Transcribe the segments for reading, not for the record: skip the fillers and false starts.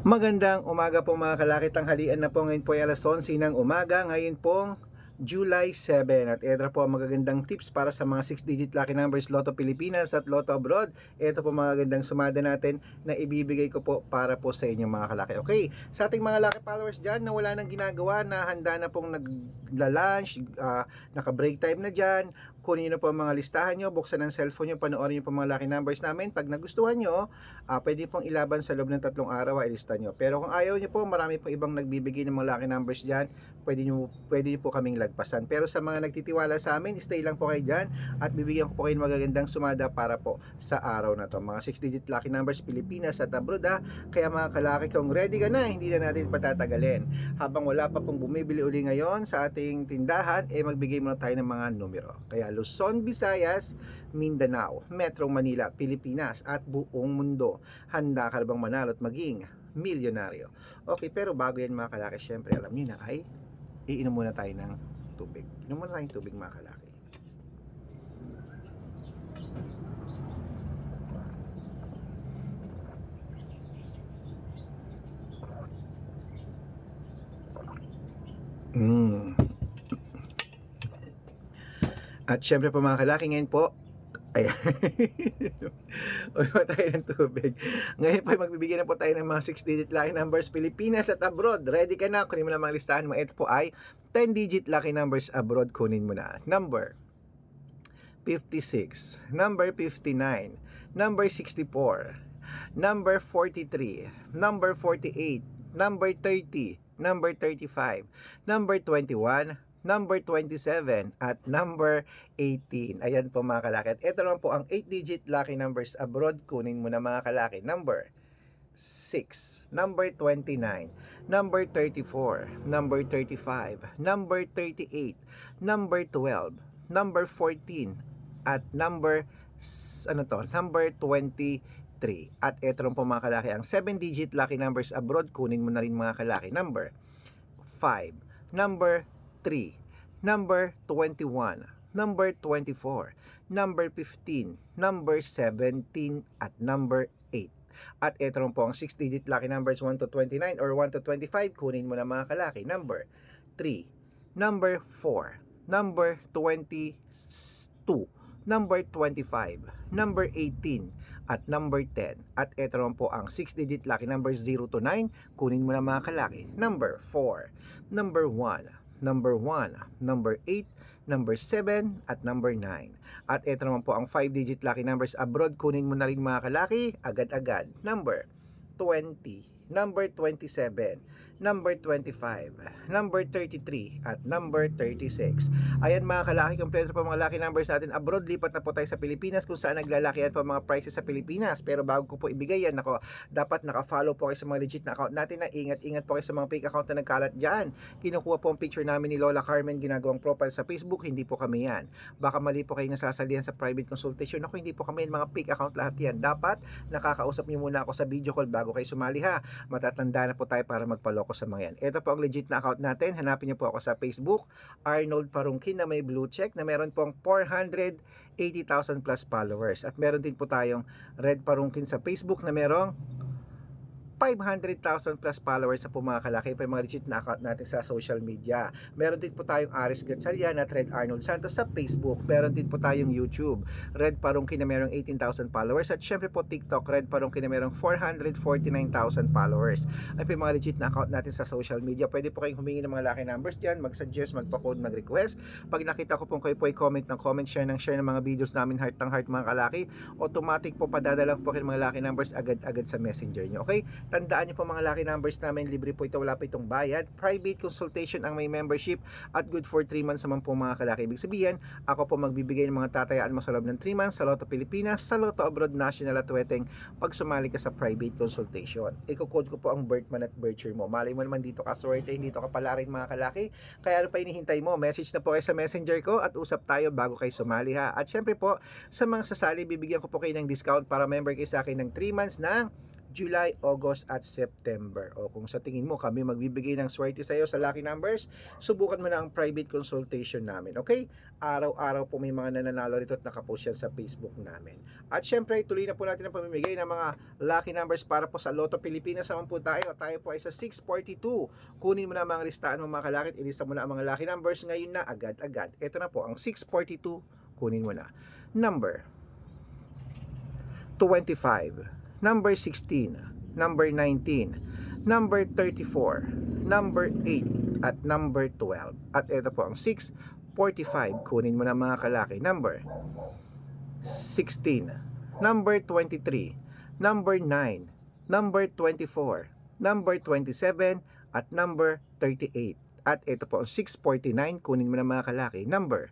Magandang umaga po mga kalaki, tanghalian na po, ngayon po ay alas 11 ng umaga, ngayon pong July 7, at ito po ang magagandang tips para sa mga 6-digit lucky numbers Lotto Pilipinas at Lotto Abroad. Ito po mga gandang sumada natin na ibibigay ko po para po sa inyong mga kalaki. Okay, sa ating mga lucky followers dyan na wala nang ginagawa, na handa na pong nagla-lunch, naka-break time na dyan, kunin nyo na po ang mga listahan nyo, buksan ang cellphone nyo, panoorin nyo po mga lucky numbers namin. Pag nagustuhan nyo, pwede pong ilaban sa loob ng 3 araw ay lista nyo. Pero kung ayaw nyo po, marami pong ibang nagbibigay ng mga lucky numbers dyan, pwede nyo po kaming lagpasan. Pero sa mga nagtitiwala sa amin, stay lang po kayo dyan at bibigyan ko po kayo ng magagandang sumada para po sa araw na to. Mga 6-digit lucky numbers Pilipinas at abroad ha. Kaya mga kalaki, kung ready ka na, hindi na natin patatagalin. Habang wala pa pong bumibili uli ngayon sa ating tindahan, magbigay muna tayo ng mga numero. Kaya Luzon, Visayas, Mindanao, Metro Manila, Pilipinas at buong mundo. Handa ka na bang manalo at maging milyonaryo? Okay, pero bago yan mga kalaki, syempre alam niyo na ay iinom muna tayo ng tubig. Inom muna tayong tubig mga kalaki. At syempre po mga kalaki, ngayon po ayan. Uminom tayo ng tubig. Ngayon po magbibigyan na po tayo ng mga 6-digit lucky numbers Pilipinas at abroad. Ready ka na? Kunin mo na mga listahan mo. Ito po ay 10-digit lucky numbers abroad. Kunin mo na. Number 56, number 59, number 64, number 43, number 48, number 30, number 35, number 21, number 27, at number 18. Ayan po mga kalaki. At ito naman po ang 8-digit lucky numbers abroad. Kunin mo na mga kalaki. Number 6, number 29, number 34, number 35, number 38, number 12, number 14, at number number 23. At ito rin po mga kalaki ang 7-digit lucky numbers abroad. Kunin mo na rin mga kalaki. Number 5, number 3, number 21, number 24, number 15, number 17, at number 8. At ito rin po ang 6-digit lucky numbers 1 to 29 or 1 to 25. Kunin mo na mga kalaki. Number 3, number 4, number 22, number 25, number 18, at number 10. At ito naman po ang 6-digit lucky numbers 0 to 9. Kunin mo na mga kalaki. Number 4, number 1, number 1, number 8, number 7, at number 9. At ito naman po ang 5-digit lucky numbers abroad. Kunin mo na rin mga kalaki, agad-agad. Number 20, number 27, number 25, number 33, at number 36. Ayan mga kalaki, kompleto pa mga lucky numbers natin abroad. Lipat na po tayo sa Pilipinas kung saan naglalakihan pa mga prices sa Pilipinas. Pero bago ko po ibigay yan, dapat naka-follow po kayo sa mga legit na account natin, na ingat-ingat po kayo sa mga fake account na nagkalat dyan. Kinukuha po ang picture namin ni Lola Carmen, ginagawang profile sa Facebook. Hindi po kami yan. Baka mali po kayo nasasalihan sa private consultation. Ako, hindi po kami yan, mga fake account lahat yan. Dapat nakakausap niyo muna ako sa video call bago kayo sumali ha. Matatanda na po tayo para magpaloko sa mga yan. Ito po ang legit na account natin. Hanapin niyo po ako sa Facebook, Arnold Parungkin, na may blue check, na meron pong 480,000 plus followers. At meron din po tayong Red Parungkin sa Facebook na merong 500,000 plus followers sa po mga kalaki. Pa yung mga legit na account natin sa social media. Meron din po tayong Aris Gatchalian at Red Arnold Santos sa Facebook. Meron din po tayong YouTube, Red Parungkin, na merong 18,000 followers. At syempre po TikTok, Red Parungkin, na merong 449,000 followers. Ay po yung mga legit na account natin sa social media. Pwede po kayong humingi ng mga lucky numbers dyan, mag-suggest, magpa-code, mag-request. Pag nakita ko po kayo po ay comment ng comment, share ng mga videos namin, heart ng heart mga kalaki, automatic po padadala po kayo ng mga lucky numbers agad-agad sa messenger nyo. Okay? Tandaan niyo po mga lucky numbers namin, libre po ito, wala po itong bayad. Private consultation ang may membership at good for 3 months naman po mga kalaki. Ibig sabihin, ako po magbibigay ng mga tatayaan mo sa loob ng 3 months sa Lotto Pilipinas, sa Lotto Abroad, National at Weteng pag sumali ka sa private consultation. Iko-code ko po ang birth month at birth year mo. Malay mo naman dito ka swerte, dito ka pala rin mga kalaki. Kaya ano pa hinihintay mo? Message na po kayo sa messenger ko at usap tayo bago kayo sumali ha. At syempre po, sa mga sasali, bibigyan ko po kayo ng discount para member kayo sa akin ng 3 months na July, August at September. O kung sa tingin mo kami magbibigay ng swerte sa iyo sa lucky numbers, subukan mo na ang private consultation namin. Okay? Araw-araw po may mga nananalo rito at nakapost yan sa Facebook namin. At syempre, tuloy na po natin ang pamimigay ng mga lucky numbers para po sa Lotto Pilipinas naman po tayo. Tayo po ay sa 642. Kunin mo na ang mga listahan mo mga kalakit, ilista mo na ang mga lucky numbers ngayon na agad-agad. Ito na po ang 642. Kunin mo na. Number 25, number 16, number 19, number 34, number 8, at number 12. At ito po ang 645. Kunin mo na mga kalaki. Number 16, number 23, number 9, number 24, number 27, at number 38. At ito po ang 649. Kunin mo na mga kalaki. Number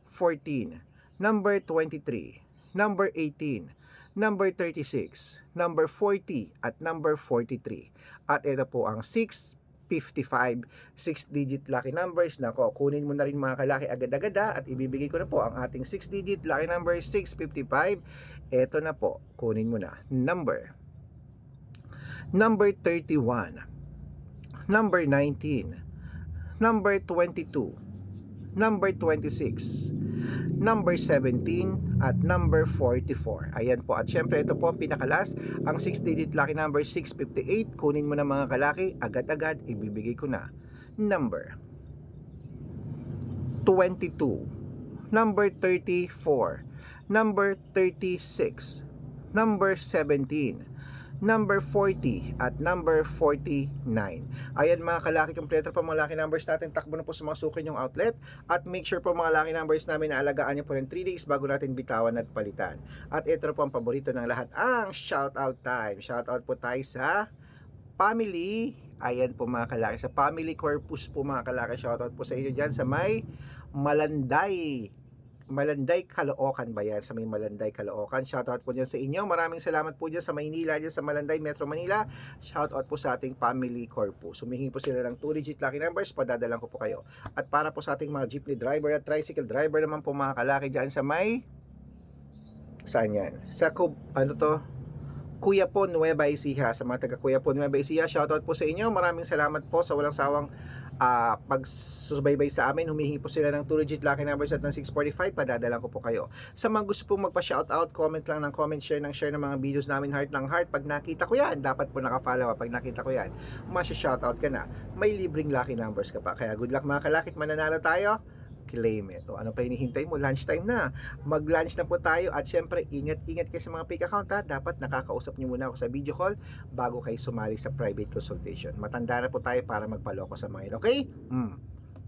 14, number 23, number 18, number 36, number 40, at number 43. At ito po ang 655, 6-digit lucky numbers. Nako, kunin mo na rin mga kalaki agad-agad at ibibigay ko na po ang ating 6-digit lucky number 655. Ito na po, kunin mo na. Number 31, number 19, number 22, number 26, number 17, at number 44. Ayan po. At syempre, ito po ang pinakalas, ang 6-digit lucky number 658. Kunin mo na mga kalaki, agad-agad, ibibigay ko na. Number 22, number 34, number 36, number 17, number 40, at number 49. Ayan mga kalaki, kompleto pa mga lucky numbers natin. Takbo na po sa mga suki yung outlet. At make sure po mga lucky numbers namin na alagaan nyo po ng 3 days bago natin bitawan at palitan. At ito na po ang paborito ng lahat, ang shoutout time. Shoutout po tayo sa family. Ayan po mga kalaki, sa family corpus po mga kalaki. Shoutout po sa inyo dyan sa may Malanday, Caloocan ba yan? Sa may Malanday, Caloocan. Shoutout po dyan sa inyo. Maraming salamat po dyan sa Maynila, dyan sa Malanday, Metro Manila. Shoutout po sa ating family corpus. Humihingi po sila ng 2-digit lucky numbers. Padadalan ko po kayo. At para po sa ating mga jeepney driver at tricycle driver naman po mga kalaki dyan sa may... Saan yan? Sa Kuya po, Nueva Ecija. Sa mga taga Kuya po, Nueva Ecija, shoutout po sa inyo. Maraming salamat po sa walang sawang pagsusubaybay sa amin. Humihingi po sila ng 2-digit lucky numbers at ng 645. Padadalan ko po kayo. Sa mga gusto pong magpa-shoutout, comment lang ng comment, share ng mga videos namin, heart ng heart. Pag nakita ko yan, dapat po nakafollow. Pag nakita ko yan, masya-shoutout ka na. May libreng lucky numbers ka pa. Kaya good luck mga kalakit, mananalo tayo. Claim it. O ano pa hinihintay mo? Lunchtime na. Mag-lunch na po tayo. At syempre, ingat-ingat kayo sa mga fake account ha. Dapat nakakausap nyo muna ako sa video call bago kayo sumali sa private consultation. Matanda na po tayo para magpaloko sa mga yun. Okay?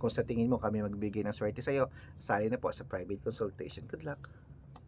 Kung sa tingin mo kami magbigay ng swerte sa'yo, sali na po sa private consultation. Good luck.